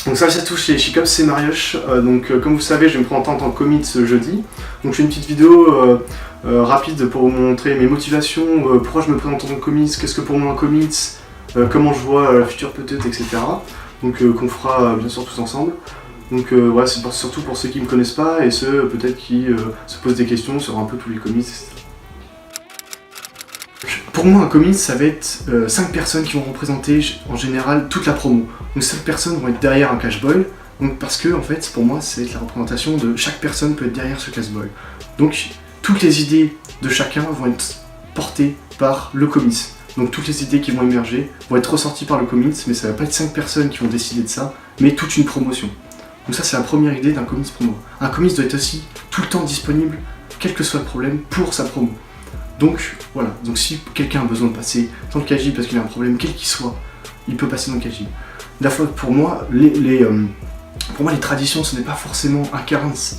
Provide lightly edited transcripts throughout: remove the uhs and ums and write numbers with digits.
Donc salut à tous, chez Chicops, c'est Mariusz. Comme vous savez, je vais me présenter en tant que commit ce jeudi. Donc je fais une petite vidéo rapide pour vous montrer mes motivations, pourquoi je me présente en tant que commit, qu'est-ce que pour moi un commit, comment je vois la future peut-être, etc. Donc qu'on fera bien sûr tous ensemble. Donc voilà, c'est surtout pour ceux qui ne me connaissent pas et ceux peut-être qui se posent des questions sur un peu tous les commits, etc. Pour moi, un commit, ça va être 5 personnes qui vont représenter en général toute la promo. Donc 5 personnes vont être derrière un cash boil, donc parce que en fait, pour moi, ça va être la représentation de chaque personne peut être derrière ce cash boil. Donc toutes les idées de chacun vont être portées par le commit. Donc toutes les idées qui vont émerger vont être ressorties par le commit, mais ça va pas être 5 personnes qui vont décider de ça, mais toute une promotion. Donc ça, c'est la première idée d'un commit promo. Un commit doit être aussi tout le temps disponible, quel que soit le problème, pour sa promo. Donc voilà, donc si quelqu'un a besoin de passer dans le KJ parce qu'il a un problème quel qu'il soit, il peut passer dans le KJ. La fois pour moi, les traditions, ce n'est pas forcément un carence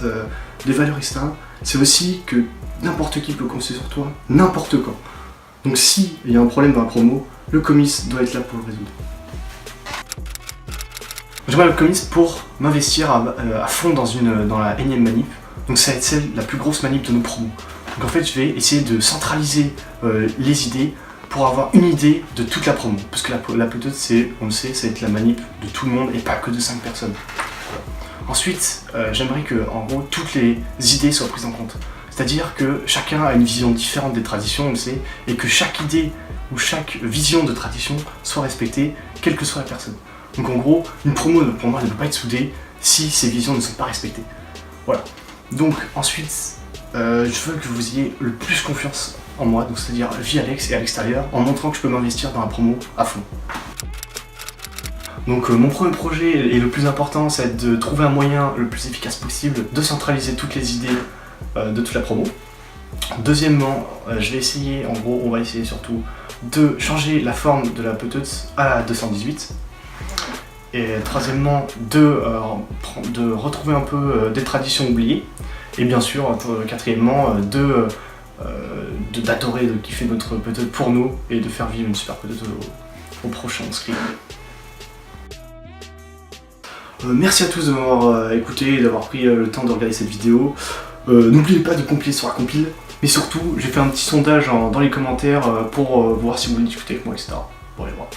des valeurs, etc. C'est aussi que n'importe qui peut compter sur toi, n'importe quand. Donc si il y a un problème dans la promo, le commit doit être là pour le résoudre. J'aimerais le commit pour m'investir à fond dans la énième manip. Donc ça va être la plus grosse manip de nos promos. Donc en fait, je vais essayer de centraliser les idées pour avoir une idée de toute la promo. Parce que la peut-être, on le sait, ça va être la manip de tout le monde et pas que de 5 personnes. Voilà. Ensuite, j'aimerais que, en gros, toutes les idées soient prises en compte. C'est-à-dire que chacun a une vision différente des traditions, on le sait, et que chaque idée ou chaque vision de tradition soit respectée, quelle que soit la personne. Donc en gros, une promo, pour moi, ne peut pas être soudée si ces visions ne sont pas respectées. Voilà. Donc ensuite, je veux que vous ayez le plus confiance en moi, donc c'est-à-dire via Alex et à l'extérieur, en montrant que je peux m'investir dans la promo à fond. Donc mon premier projet et le plus important, c'est de trouver un moyen le plus efficace possible de centraliser toutes les idées de toute la promo. Deuxièmement, je vais essayer, en gros, on va essayer surtout de changer la forme de la Peut-être à la 218. Et troisièmement, de retrouver un peu des traditions oubliées. Et bien sûr, quatrièmement, d'adorer, de kiffer notre Peut-être pour nous et de faire vivre une super Peut-être au prochain screen. Merci à tous de m'avoir écouté et d'avoir pris le temps de regarder cette vidéo. N'oubliez pas de compiler sur la compile, mais surtout, j'ai fait un petit sondage dans les commentaires pour voir si vous voulez discuter avec moi, etc. Bon, allez voir.